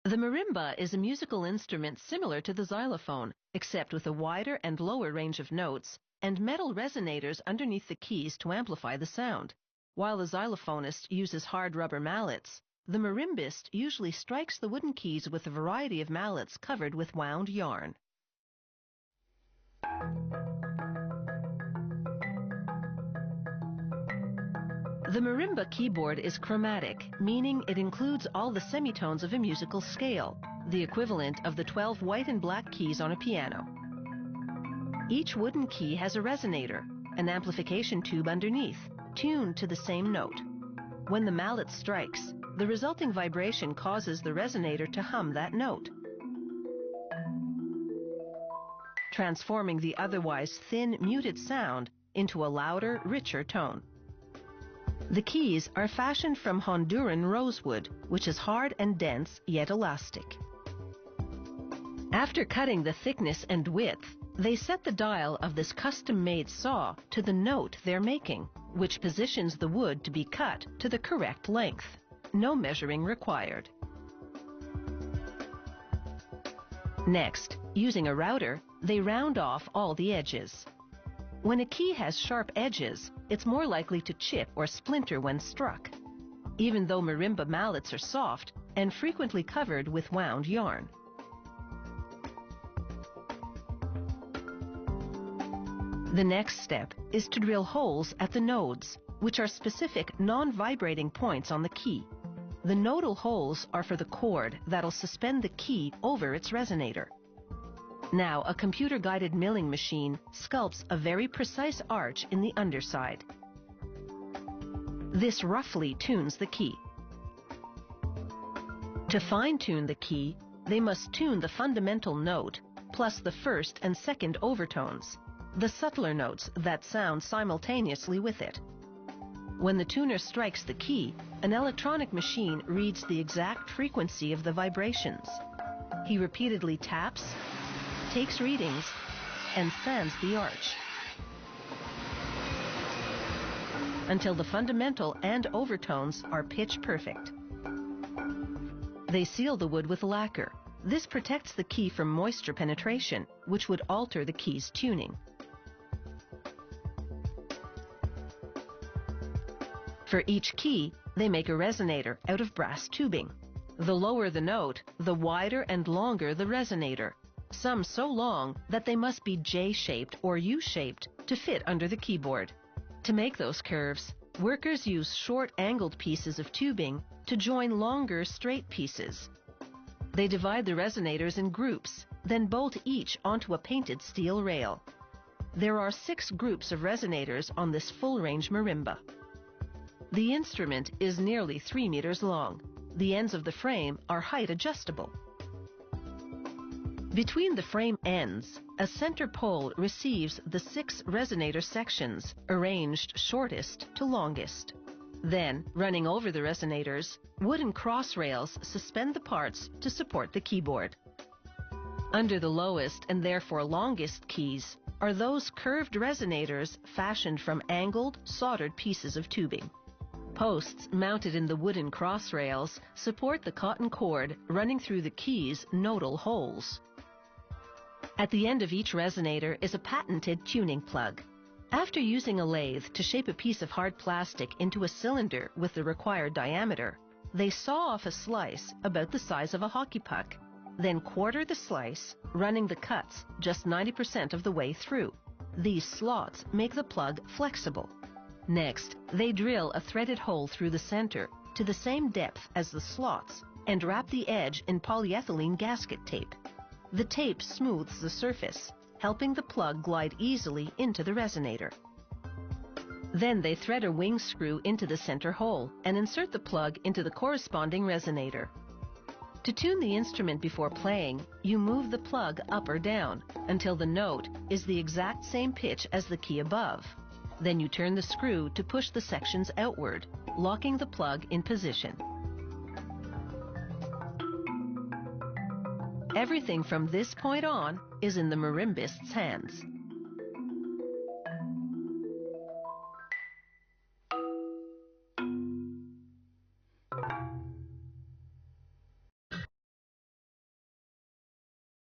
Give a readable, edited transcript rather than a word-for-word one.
The marimba is a musical instrument similar to the xylophone, except with a wider and lower range of notes and metal resonators underneath the keys to amplify the sound. While the xylophonist uses hard rubber mallets, the marimbist usually strikes the wooden keys with a variety of mallets covered with wound yarn. The marimba keyboard is chromatic, meaning it includes all the semitones of a musical scale, the equivalent of the 12 white and black keys on a piano. Each wooden key has a resonator, an amplification tube underneath, tuned to the same note. When the mallet strikes, the resulting vibration causes the resonator to hum that note, transforming the otherwise thin, muted sound into a louder, richer tone. The keys are fashioned from Honduran rosewood, which is hard and dense, yet elastic. After cutting the thickness and width, they set the dial of this custom-made saw to the note they're making, which positions the wood to be cut to the correct length. No measuring required. Next, using a router, they round off all the edges. When a key has sharp edges, it's more likely to chip or splinter when struck, even though marimba mallets are soft and frequently covered with wound yarn. The next step is to drill holes at the nodes, which are specific non-vibrating points on the key. The nodal holes are for the cord that'll suspend the key over its resonator. Now, a computer-guided milling machine sculpts a very precise arch in the underside. This roughly tunes the key. To fine-tune the key, they must tune the fundamental note, plus the first and second overtones, the subtler notes that sound simultaneously with it. When the tuner strikes the key, an electronic machine reads the exact frequency of the vibrations. He repeatedly taps, takes readings, and sands the arch until the fundamental and overtones are pitch perfect. They seal the wood with lacquer. This protects the key from moisture penetration, which would alter the key's tuning. For each key, they make a resonator out of brass tubing. The lower the note, the wider and longer the resonator, some so long that they must be J-shaped or U-shaped to fit under the keyboard. To make those curves, workers use short angled pieces of tubing to join longer straight pieces. They divide the resonators in groups, then bolt each onto a painted steel rail. There are 6 groups of resonators on this full-range marimba. The instrument is nearly 3 meters long. The ends of the frame are height adjustable. Between the frame ends, a center pole receives the 6 resonator sections, arranged shortest to longest. Then, running over the resonators, wooden cross rails suspend the parts to support the keyboard. Under the lowest and therefore longest keys are those curved resonators fashioned from angled, soldered pieces of tubing. Posts mounted in the wooden cross rails support the cotton cord running through the key's nodal holes. At the end of each resonator is a patented tuning plug. After using a lathe to shape a piece of hard plastic into a cylinder with the required diameter, they saw off a slice about the size of a hockey puck, then quarter the slice, running the cuts just 90% of the way through. These slots make the plug flexible. Next, they drill a threaded hole through the center to the same depth as the slots and wrap the edge in polyethylene gasket tape. The tape smooths the surface, helping the plug glide easily into the resonator. Then they thread a wing screw into the center hole and insert the plug into the corresponding resonator. To tune the instrument before playing, you move the plug up or down until the note is the exact same pitch as the key above. Then you turn the screw to push the sections outward, locking the plug in position. Everything from this point on is in the marimbist's hands.